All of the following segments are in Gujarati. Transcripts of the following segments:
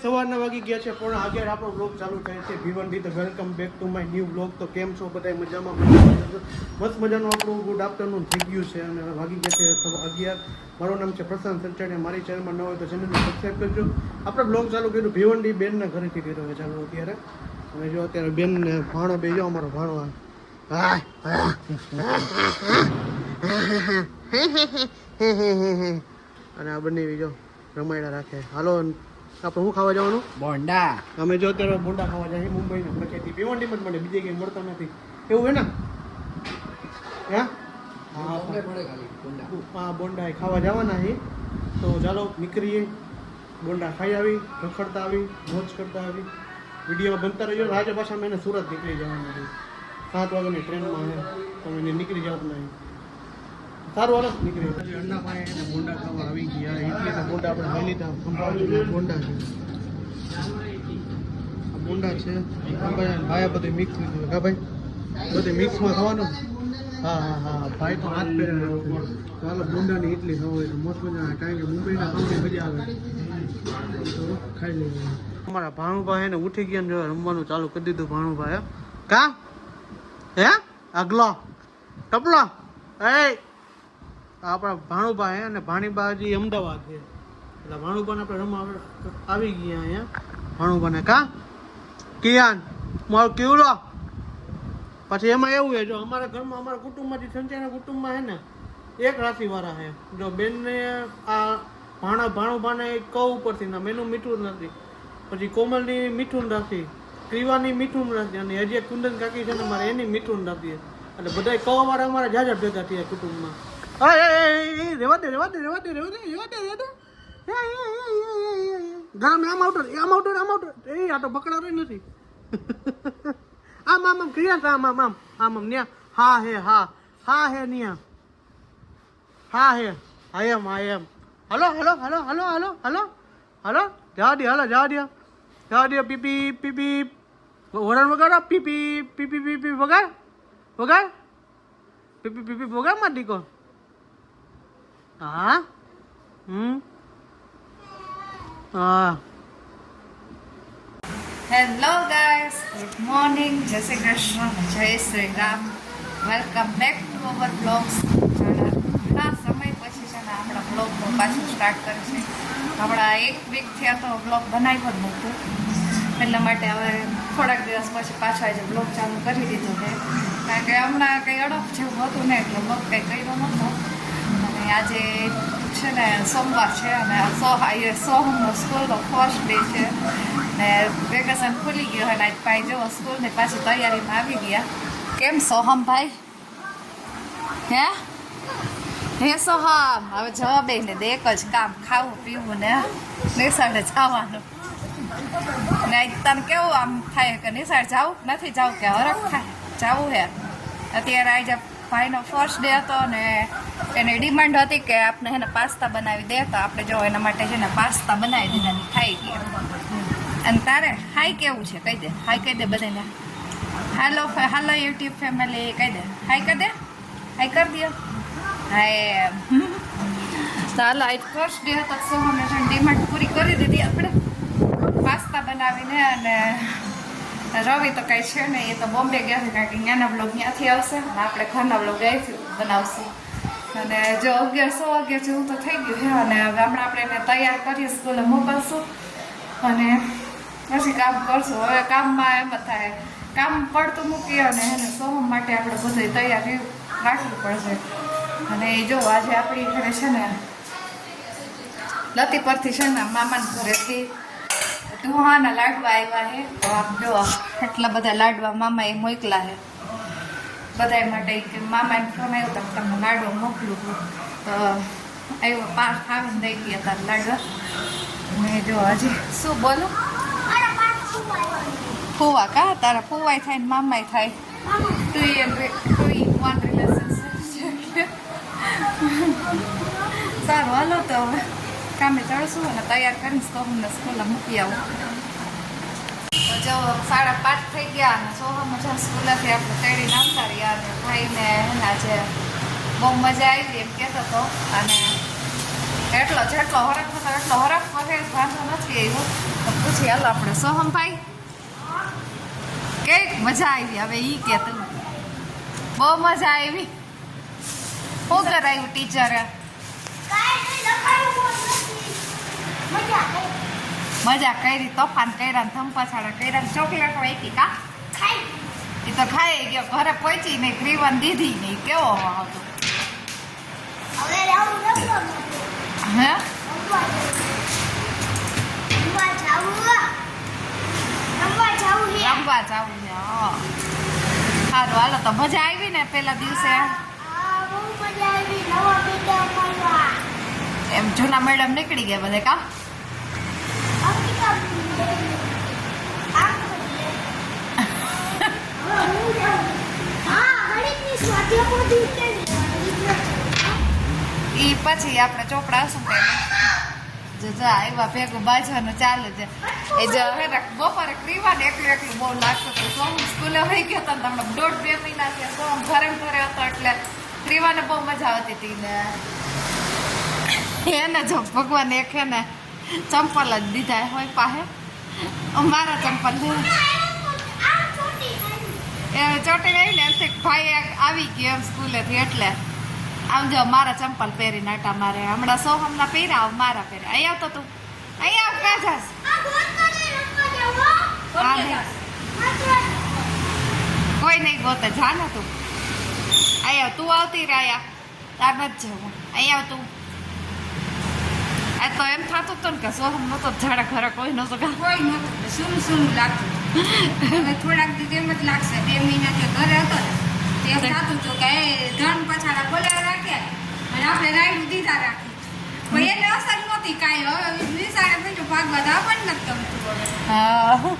સવારના વાગી ગયા છે પણ આગળ આપણો બ્લોગ ચાલુ થાય છે ભીવંડી. તો welcome back to my new blog. તો કેમ છો બધા? મજામાં? મસ્ત મજાનું આપણું ગુડ આફ્ટરનૂન થઈ ગયું છે અને વાગી ગયા છે 11. મારું નામ છે પ્રશાંત સંચાણી. મારી ચેનલમાં ન હોય તો ચેનલને સબસ્ક્રાઈબ કરજો. આપણે બ્લોગ ચાલુ કર્યું ભીવંડી બેનના ઘરેથી કર્યો છે ચાલુ અત્યારે. અને જો અત્યારે બેનને ભાણો બે જો અમારો ભાણો અને આ બંને જો રમાયડા રાખે. હાલો આપણે શું ખાવા જવાનું? બોંડા. અમે જો અત્યારે બોંડા ખાવા જાય મુંબઈને પછીથી ભીવંડીમાં જ મળે, બીજે ક્યાંય મળતા નથી. એવું હે ને? હા બોંડા ખાવા જવાના છે. તો ચાલો નીકળીએ, બોંડા ખાઈ આવી, રખડતા આવી, મોજ કરતા આવી. વિડીયોમાં બનતા રહેજો. આજે પાછા અમે સુરત નીકળી જવાના છે 7 વાગ્યાની ટ્રેનમાં છે. તમે એને નીકળી જાવ નહીં સારું હાલો નીકળી. અંડા પાણી એને બોંડા ખાવા આવી ગયા. એટલે બોંડા આપણે લઈ લીધા. સંભાળજો બોંડા છે, આ બોંડા છે. ભાઈ બધું મિક્સ લીધું કા ભાઈ? બધું મિક્સમાં ખાવાનું. હા હા હા ભાઈ તો હાથ પહેરેલો. ચાલો બોંડાની ઇડલી ખાવ હોય તો મસ્ત મજા આવે, કારણ કે મુંબઈના ખાવાની મજા આવે તો ખાઈ લઈએ. અમારા ભાણુભાઈ એને ઉઠી ગયા ને રમવાનું ચાલુ કરી દીધું. ભાણુભાઈ કા હે આગલો ટપલો એ આપણા ભાણુભાઈ અને ભાણીબાજી અમદાવાદ છે. એટલે ભાણુભાને આપણે રમવા આવી ગયા અહીંયા. ભાણુભાને કા કિયાન મારું કેવડો. પછી એમાં એવું છે જો અમારા ઘરમાં અમારા કુટુંબમાંથી સંચારના કુટુંબમાં છે ને એક રાશિવાળા છે. જો બેનને આ ભાણુભાને ક ઉપરથી ના મેનું મીઠું નથી. પછી કોમલની મીઠું રાશિ, ક્રિવાની મીઠું રાશિ અને હજી એક કુંદન કાકી છે ને મારે એની મીઠું રાશિ. એટલે બધા ક વાળા અમારા જાજા ભેગા થયા કુટુંબમાં. રેવા દે ગરમ આમ આઉટર એ આ તો પકડાતો નથી. આમ ક્રિયા આમ ન્યા હા હે ન્યા હા હે આયમ હલો જવા દે પીપી વરણ વગાડો પીપી વગાડ પીપી વગાડ માં દીકો. હા હા હેલો ગાઈસ, ગુડ મોર્નિંગ, જય શ્રી કૃષ્ણ, જય Shri Ram. Welcome back to our blogs. ઘણા સમય પછી છે ને આપણા બ્લોગ પાછું સ્ટાર્ટ કરે છે. હમણાં 1 વીક થયા તો બ્લોગ બનાવ્યો જ નહોતું, એટલા માટે હવે થોડાક દિવસ પછી પાછો આજે બ્લોગ ચાલુ કરી દીધો છે. કારણ કે હમણાં કંઈ અડપ જેવું હતું ને એટલે બ્લોગ કંઈ કર્યો નહોતો. અને આજે છે ને સોમવાર છે અને સોહમનો સ્કૂલનો ફર્સ્ટ ડે છે ને વેકેશન ખુલી ગયો અને આજ ભાઈ જો સ્કૂલની પાછી તૈયારીમાં આવી ગયા. કેમ સોહમભાઈ? હે સોહમ, હવે જવાબ ને દે એક જ કામ, ખાવું પીવું ને નિશાળે જવાનું. ને તને કેવું આમ થાય કે નિશાળ જાવું નથી જાવું કે હરખ થાય જાવું હે? અત્યારે આજે ભાઈનો ફર્સ્ટ ડે હતો ને એની ડિમાન્ડ હતી કે આપણે એને પાસ્તા બનાવી દે, તો આપણે જો એના માટે છે ને પાસ્તા બનાવી દીધા, ખાઈ ગયા. અને તારે હાઈ કેવું છે કહી દે, હાઈ કહી દે બધાને. હાલો યુટ્યુબ ફેમિલી કહી દે, હાઈ કરી દે, હાઈ કરી દે. હા ચાલો આજ ફર્સ્ટ ડે હતો, સોહમને ડિમાન્ડ પૂરી કરી દીધી આપણે પાસ્તા બનાવીને. અને રવિ તો કાંઈ છે ને, એ તો બોમ્બે ગયા છે કારણ કે ત્યાંના બ્લોગ ત્યાંથી આવશે અને આપણે ઘરના બ્લોગ અહીંથી બનાવશું. અને જો 11 જેવું તો થઈ ગયું છે અને હવે હમણાં આપણે એને તૈયાર કરી સ્કૂલે મોકલશું અને પછી કામ કરશું. હવે કામમાં એમ જ થાય, કામ પડતું મૂકીએ અને એને સોહમ માટે આપણે બધું તૈયારી રાખવી પડશે. અને એ જો આજે આપણી ઘરે છે ને લતી પરથી છે ને મામાના ઘરેથી ઢોહાના લાડવા આવ્યા છે. તો આપ જો એટલા બધા લાડવા મામાએ મોકલા છે બધા માટે કે મામાને ફોન આવ્યો તો તમને લાડવા મોકલું. તો આવ્યો પાર્થ આવીને દઈ ગયા તારા લાડવા. અને જો હજી શું બોલું ફુવા કા તારા ફુવાય થાય ને મામાય થાય. 2 in 1 રિલેશનશીપ. સારું હાલો તો હવે કામે ચડશું અને તૈયાર કરીને સોહમને સ્કૂલે મૂકી આવું. તો જો 5:30 થઈ ગયા અને સોહમ જ્યાં સ્કૂલેથી આપણે તેડીને આવતા રહ્યા અને ભાઈને એના જે બહુ મજા આવી એમ કહેતો હતો. અને જેટલો હરખ હતો એટલો હરખ વગેરે વાંધો નથી આવ્યો તો પૂછી હાલો આપણે સોહમભાઈ કઈક મજા આવી હવે ઈ કે તું બહુ મજા આવી શું કરાયું ટીચરે મજા કરી તોફાન કર્યા ધમપછાડા કર્યા ચોકલેટ વાપી કા એ તો ખાઈ ગયો ઘરે પહોંચી નહીં ક્રીવન દીધી નહીં કેવો હતો હે રમવા જાવું છે સારું હાલો તો મજા આવી ને પેલા દિવસે એમ જૂના મેડમ નીકળી ગયા બધે કા ઈ પછી આપણે ચોપડા આવશું જો આવ્યા ભેગું બાજવાનું ચાલુ છે એ જો હે બપોરે ક્રીવાને એકલું બહુ લાગતું હતું સોમ સ્કૂલે હોઈ ગયો હતો ને તમને 1.5-2 મહિના થયા સોમ ઘરે હતો એટલે ક્રીવાને બહુ મજા આવતી હતી ને એને જો ભગવાન એક હે ને ચંપલ જ દીધા હોય પાસે મારા ચંપલ એ ચોટી રહી ને એમથી ભાઈ આવી ગયો એમ સ્કૂલેથી એટલે આમ જો મારા ચંપલ પહેરીને આટા મારે હમણાં સોહમના પહેર્યા મારા પહેર્યા અહીંયા આવતો તું અહીંયા ક્યાં જાસ કોઈ નહીં ગોતે જા ને તું અહીંયા તું આવતી રહ્યા તાર નથી જવું અહીંયા આવ તું આ તો એમ થતું હતું ને કે સોહમ નતો ઝાડા ઘરે કોઈ નતો કોઈ નતું શું શું લાગતું હવે થોડાક દી એમ જ લાગશે 2 મહિના કે ઘરે હતો ને તે થતું હતું કે ધન પછાડા બોલાવી રાખે અને આપણે રાઈડ દીધા રાખી પણ એને અસર નહોતી કાંઈ હવે નિશાળે બીજું ભાગવા તો આપણને નથી ગમતું હવે હા હવે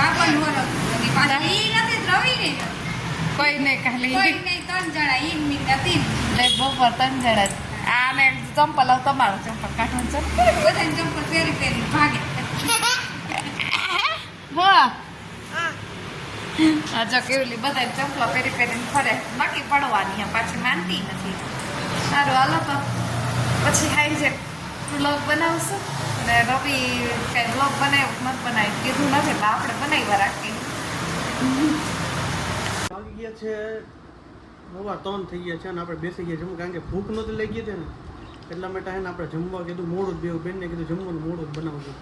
આપણને ઓળખતું પાછા ઈ નથી રવિ નહીં કોઈ નહીં ખાલી કોઈ નહીં 3 જણા ઈ મીંડા 3 એટલે બપોર 3 જણા જ. આને ચંપલ તમારો ચંપલ કાઢવાનું છે બધાને ચંપલ પહેરી પહેરી ભાગે હા આ જો કેવલી બધા ચંપલો પહેરી પહેરીને ફરે નક્કી પડવાની પાછી માનતી નથી સારું હાલો તો પછી હાઈ છે વ્લોગ બનાવશું ને રવિ કઈ વ્લોગ બનાવ્યું નથી બનાવ્યું કીધું નથી એટલે આપણે બનાવ્યા રાખીએ વાગી ગયા છે 3 થઈ ગયા છે અને આપણે બેસી ગયા જમવા કારણ કે ભૂખ નહોતી લઈ ગઈ છે ને એટલા માટે ને આપણે જમવા કીધું મોડું જ બેવું બેનને કીધું જમવાનું મોડું જ બનાવજો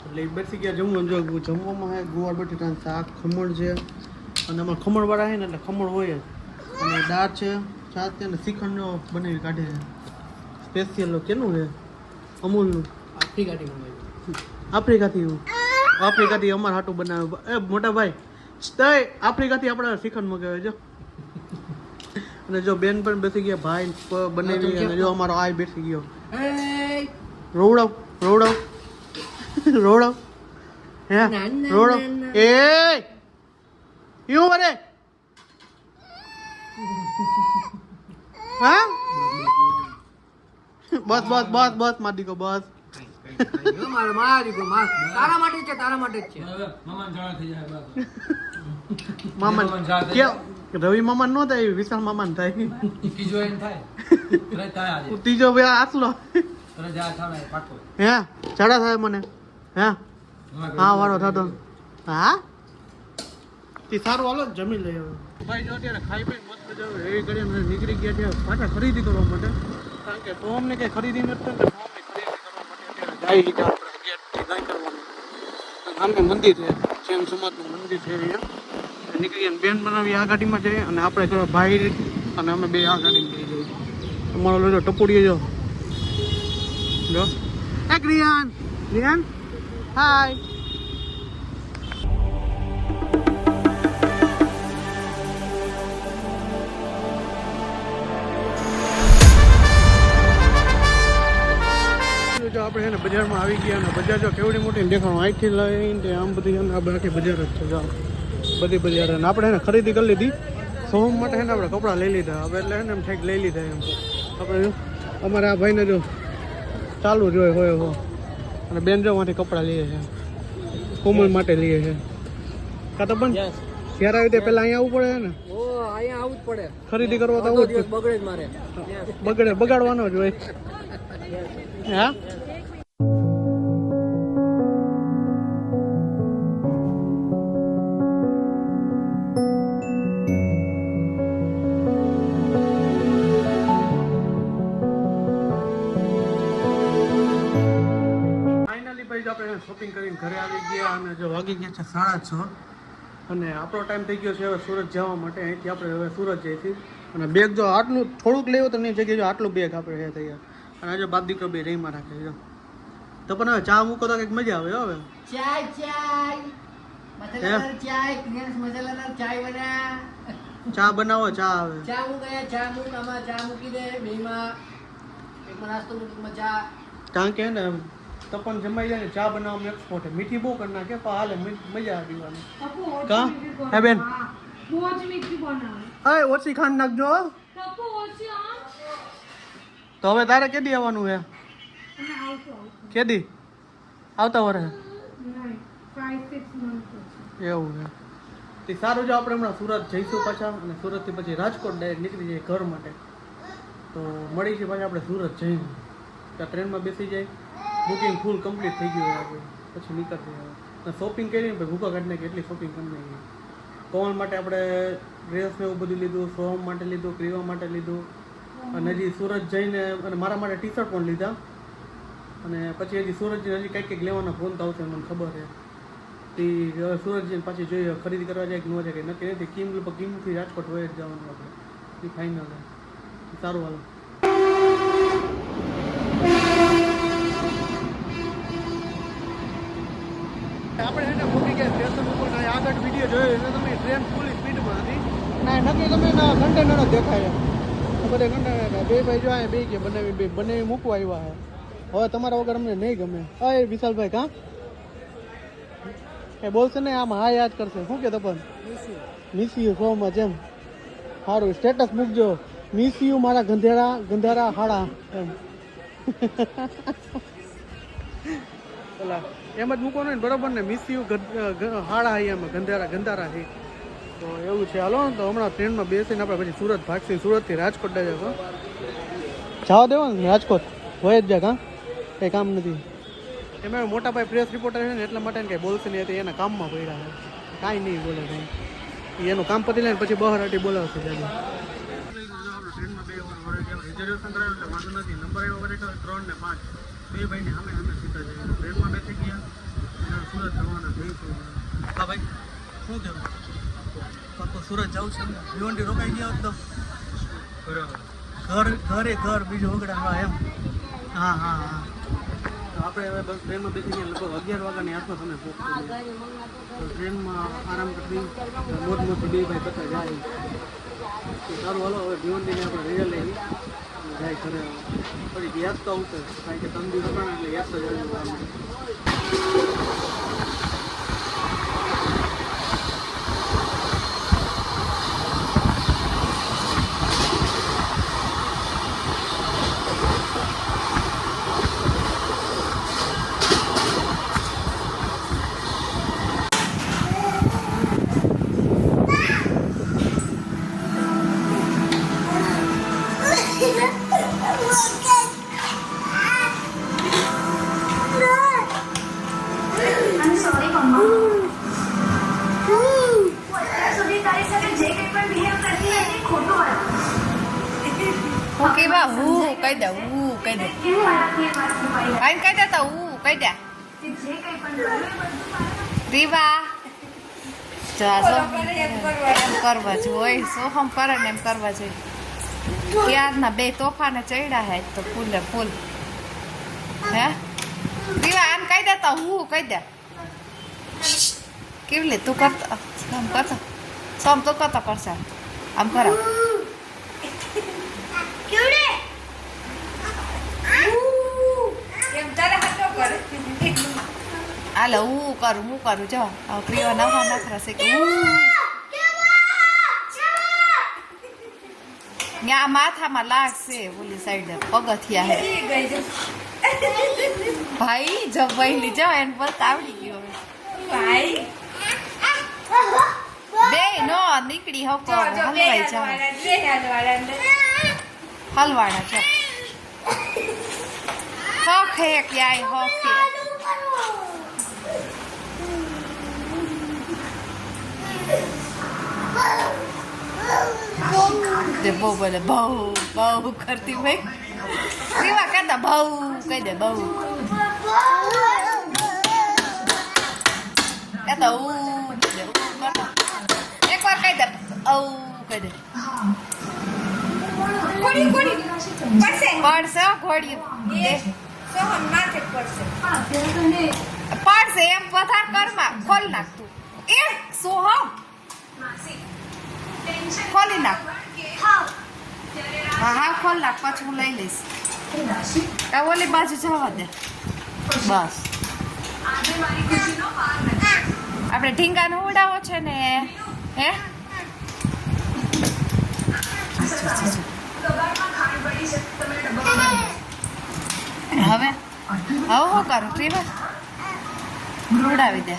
એટલે એ બેસી ગયા જમવાનું જો જમવામાં હે ગુવાર બટેટાનું શાક ખમણ છે અને આમાં ખમણવાળા છે ને એટલે ખમણ હોય જ અને દાળ છે છાશ છે અને શ્રીખંડનો બનાવી કાઢે છે સ્પેશિયલ કેનું છે અમૂલનું આફ્રિકાથી અમારા હાટું બનાવે એ મોટા ભાઈ આફ્રિકાથી આપણા શ્રીખંડ મગાવે જો અને જો બેન પણ બેસી ગયા ભાઈ બનાવી અને જો અમારો આય બેસી ગયો રોવડાવ હે રોવડાવ એ યું વરે હા બસ માર દીકો બસ તારા માટે જ છે મામા રવિ મામા નો થાય વિશાલ મામા ને થાય ત્રીજો ભાઈ આસલો હે ચડા થાય મને હે હા વાળો થતો હા તે સારું હાલો જમી લઈ હવે ભાઈ જો અત્યારે ખાઈ પી મસ્ત જાવ એવી કરીને નીકળી ગયા છે પાછા ખરીદી કરવા માટે કારણ કે તો અમને કઈ ખરીદી નથી તો અમને ખરીદી કરવા માટે અત્યારે જાય લીધા ગેટથી નહીં કરવાનું સામે મંદિર છે સેમ સમાજનું મંદિર છે અહીંયા નીકળી ગયા બેન બનાવી આ ગાડીમાં જઈએ અને આપણે ભાઈ અને અમે બે આ ગાડીમાં જઈ જઈએ તમારો લોજો ટપુડીએ જો રિયાન હાય જો આપણે છે ને બજારમાં આવી ગયા અને બજાર જો કેવડી મોટી દેખાણું અહીંથી લઈને આમ બધી છે ને આપણે આખી બજાર જ છે જો બધી બજાર અને આપણે એને ખરીદી કરી લીધી સોમ માટે છે ને આપણે કપડાં લઈ લીધા હવે એટલે એને એમ ઠેક લઈ લીધા એમ આપણે અમારે આ ભાઈને જો ચાલુ જ હોય અને બેન જો માંથી કપડાં લઈએ છે કોમલ માટે લઈએ છે કાં તો પણ જ્યારે આવી તે પહેલાં અહીંયા આવવું પડે છે ને અહીંયા આવું જ પડે ખરીદી કરવા તો આવું જ બગડે જ મારે બગાડવાનો જ હોય હા ફાઇનલી ભાઈ આપણે શોપિંગ કરીને ઘરે આવી ગયા અને જો વાગી ગયા છે 6:30 અને આપણો ટાઈમ થઈ ગયો છે હવે સુરત જવા માટે. અહીંથી આપણે હવે સુરત જઈએ છીએ અને બેગ જો આટલું થોડુંક લેવું તો નહીં જગ્યાએ જો આટલું બેગ આપણે થઈ ગયા અને આજે બાપ દીકરો બે રહીમાં રાખે છે. તો પણ હવે ચા મૂકો તો કંઈક મજા આવે હવે. ચાય ચાય મસાલાદાર ચાય પ્રિન્સ મસાલાદાર ચાય બના ચા બનાવો ચા આવે. ચા મૂક ગયા ચા મૂક આમાં ચા મૂકી દે બેમાં એકમાં નાસ્તો મૂકમાં ચા કારણ કે ને તપન જમાઈ જાય ને ચા બનાવવામાં એક્સપોર્ટ છે. મીઠી બહુ કરી નાખે પણ હાલે મજા આવે પીવાની. કા હે બેન અરે ઓછી ખાંડ નાખજો. તો હવે તારે કેદી આવવાનું છે? કેદી આવતા વરે એવું છે તે સારું. જો આપણે હમણાં સુરત જઈશું પાછા અને સુરતથી પછી રાજકોટ ડાયરેક્ટ નીકળી જઈએ ઘર માટે. તો મળી છે પાછા આપણે સુરત જઈને ત્યાં ટ્રેનમાં બેસી જાય. બુકિંગ ફૂલ કમ્પ્લીટ થઈ ગયું આપણે પછી નીકળશે. હવે શોપિંગ કરીને ભાઈ ભૂકા કાઢી નાખી એટલી શોપિંગ કરી નાખી. પવન માટે આપણે ડ્રેસ ને એવું બધું લીધું, સોહમ માટે લીધું, ક્રીવા માટે લીધું અને હજી સુરત જઈને અને મારા માટે ટી શર્ટ પણ લીધા. અને પછી હજી સુરત જઈને હજી કંઈક લેવાના ફોન તો આવશે મને ખબર છે. તે હવે સુરત જઈને પાછી જોઈએ ખરીદી કરવા જાય કે ન જાય કે નક્કી નથી. કિમથી રાજકોટ વયે જ જવાનું આપણે એ ફાઇનલ છે. સારું હાલો. આપણે એને મૂકી ગયા સ્ટેશન ઉપર આગળ વિડીયો જોયો એટલે તમે ટ્રેન ફૂલ સ્પીડમાં હતી ના નક્કી તમે કન્ટેનર દેખાય બધે કન્ટેનર બે ભાઈ જો બે કે બનાવી મૂકવા આવ્યા છે. હવે તમારા વગર અમને નહીં ગમે. અરે વિશાલભાઈ કાં એ બોલશે ને આમ હા યાદ કરશે શું કે Tapan miss you so much એમ. સારું સ્ટેટસ મૂકજો મિસ યુ મારા ગંધારા હાડા એમ. એમ જ મૂકવાનું ને બરોબર ને મિસ યુ હાડા એમ ગંધારા છે. તો એવું છે હાલો. તો હમણાં ટ્રેનમાં બેસીને આપણે પછી સુરત ભાગશે. સુરતથી રાજકોટ જશો. જવા દેવાનું ને રાજકોટ હોય જ જાય કાં કંઈ કામ નથી. એમાં મોટા ભાઈ પ્રેસ રિપોર્ટર છે ને એટલા માટે કંઈ બોલશે નહીં. એના કામમાં પડ્યા છે કાંઈ નહીં બોલે કંઈ. એનું કામ પતી લે ને પછી બહાર હટી બોલાવશે જાજુ. ટ્રેનમાં રિઝર્વેશન કરાવ્યું એટલે વાંધો નથી. નંબર એવો ખરેખર 3 ને 5 બે ભાઈને સામે સીધા જઈએ. ટ્રેનમાં બેસી ગયા અને સુરત જવાના જઈશું. હા ભાઈ શું કહેવું પાકો સુરત જવું છે. ભીવંડી રોકાઈ ગયા હોત તો ઘર બીજું વગડા એમ. હા હા હા આપણે હવે બસ ટ્રેનમાં બેસી ગયા લગભગ 11 વાગ્યાની આસપાસ અમે પહોંચી. તો ટ્રેનમાં આરામ કરી મોજથી બે ભાઈ કરતા જાય. સારું હાલો હવે ભીવંડીને આપણે રેલ લઈ જાય ઘરે. પછી યાદ તો આવશે કારણ કે 3 દિવસ હતા એટલે યાદ તો જાય. ઓકે બા હું કહી દે આઈને કહી દે તો કહી દે રીવા એમ કરવા જોઈએ. સોહમ કરે ને એમ કરવા જોઈએ. ક્યારના બે તોફાને ચડ્યા હે તો ફૂલે ફૂલ હે રીવા આમ કહી દે તો હું કહી દે કેવી લે તું કરતો આમ કરતો સોમ તો કરતો કરશે આમ કરો હાલો હું કરું જો પ્રિયો નવા નખરા છે કે ત્યાં માથામાં લાગશે ઓલી સાઈડ પગથિયા હે ભાઈ જવાઈ જાઓ એને બસ આવડી ગયો ભાઈ બે નો નીકળી હકો હલવાઈ જાઓ હલવાડા છે હખે ક્યાંય હખે તે બહુ બોલે બહુ કરતી ભાઈ કેવા કરતા બહુ કહી દે બહુ કહેતા એક વાર કહી દે કહી દે ઘોડી પડશે પડશે હો ઘોડી એ સોહમ માથે પડશે પડશે એમ પથાર કરમાં ખોલ નાખ તું એ સોહમ ખોલી નાખ હા ખોલ નાખ પછી હું લઈ લઈશ આ ઓલી બાજુ જવા દે બસ આપણે ઢીંગાનો ઉડાવો છે ને હે હવે શું કરું પીવા ઉડાવી દે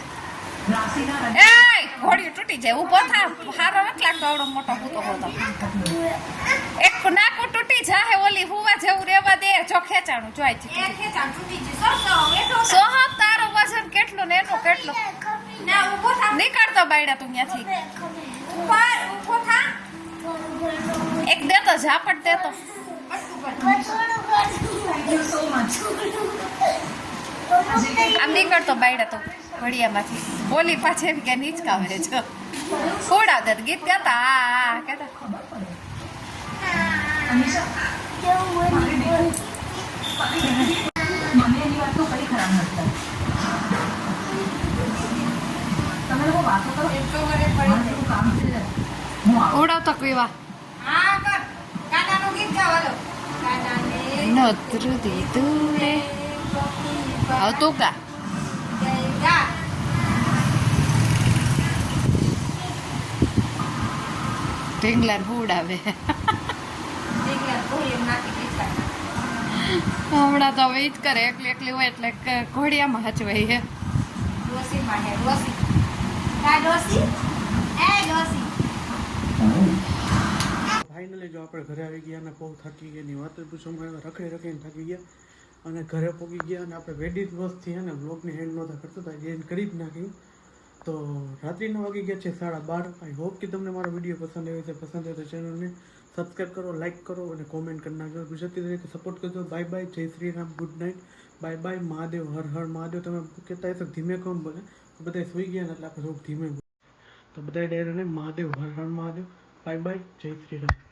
એ ઘોડી તૂટી જાય ઊભો થા હારો નથી લાગતો આવડો મોટો હૂતો હોતો એક નાકું તૂટી જાહે ઓલી હુવા જેવું રેવા દે જો ખેંચાણું જોઈ છે એ ખેંચાણ તૂટી જશે સો સોહમ તારો વજન કેટલું ને એનો કેટલો ના ઊભો થા નીકળતો બાયડા તું ત્યાંથી ઉપર ઊભો થા એક દેતો ઝાપટ દેતો આમ નીકળતો બાયડા તો ઘડિયામાંથી બોલી પાછી એમ કે નીચકાવે છે ઉડાવતા ગીત ગાતા આ કેતા ઉડાવતો પીવા હા કર કાનાનું ગીત ગાવ હાલો કાનાને નોતરું દીધું રે હવે તું ગા ગા ઢીંગલાને ઉડાવે દીકરા ભૂલી નાખી દીધા હમણાં તો હવે ઈ જ કરે એકલી હોય એટલે ઘોડિયામાં હચવાય હે ડોસી માટે ડોસી કા ડોસી એ ડોસી ફાઇનલી જો આપણે ઘરે આવી ગયા અને બહુ થાકી ગયાની વાત પૂછવામાં રખડીને થાકી ગયા અને ઘરે પહોંચી ગયા અને આપણે વેડી દિવસથી છે ને બ્લોગની હેન્ડ નહોતા કરતા હતા એન્ડ કરી જ નાખ્યું તો રાત્રિના વાગી ગયા છે 12:30 આઈ હોપ કે તમને મારો વિડીયો પસંદ આવ્યો છે પસંદ આવ્યો તો ચેનલને સબસ્ક્રાઈબ કરો લાઈક કરો અને કોમેન્ટ કરી નાખજો ગુજરાતી તરીકે સપોર્ટ કરજો બાય બાય જય Shri Ram good night bye bye Mahadev હર હર મહાદેવ તમે કહેતા હશો ધીમે કોણ બોલે બધા સુઈ ગયા ને એટલે આપણે થોડુંક ધીમે તો બધા ડાયરેક્ટ મહાદેવ હર હર મહાદેવ બાય બાય જય શ્રી રામ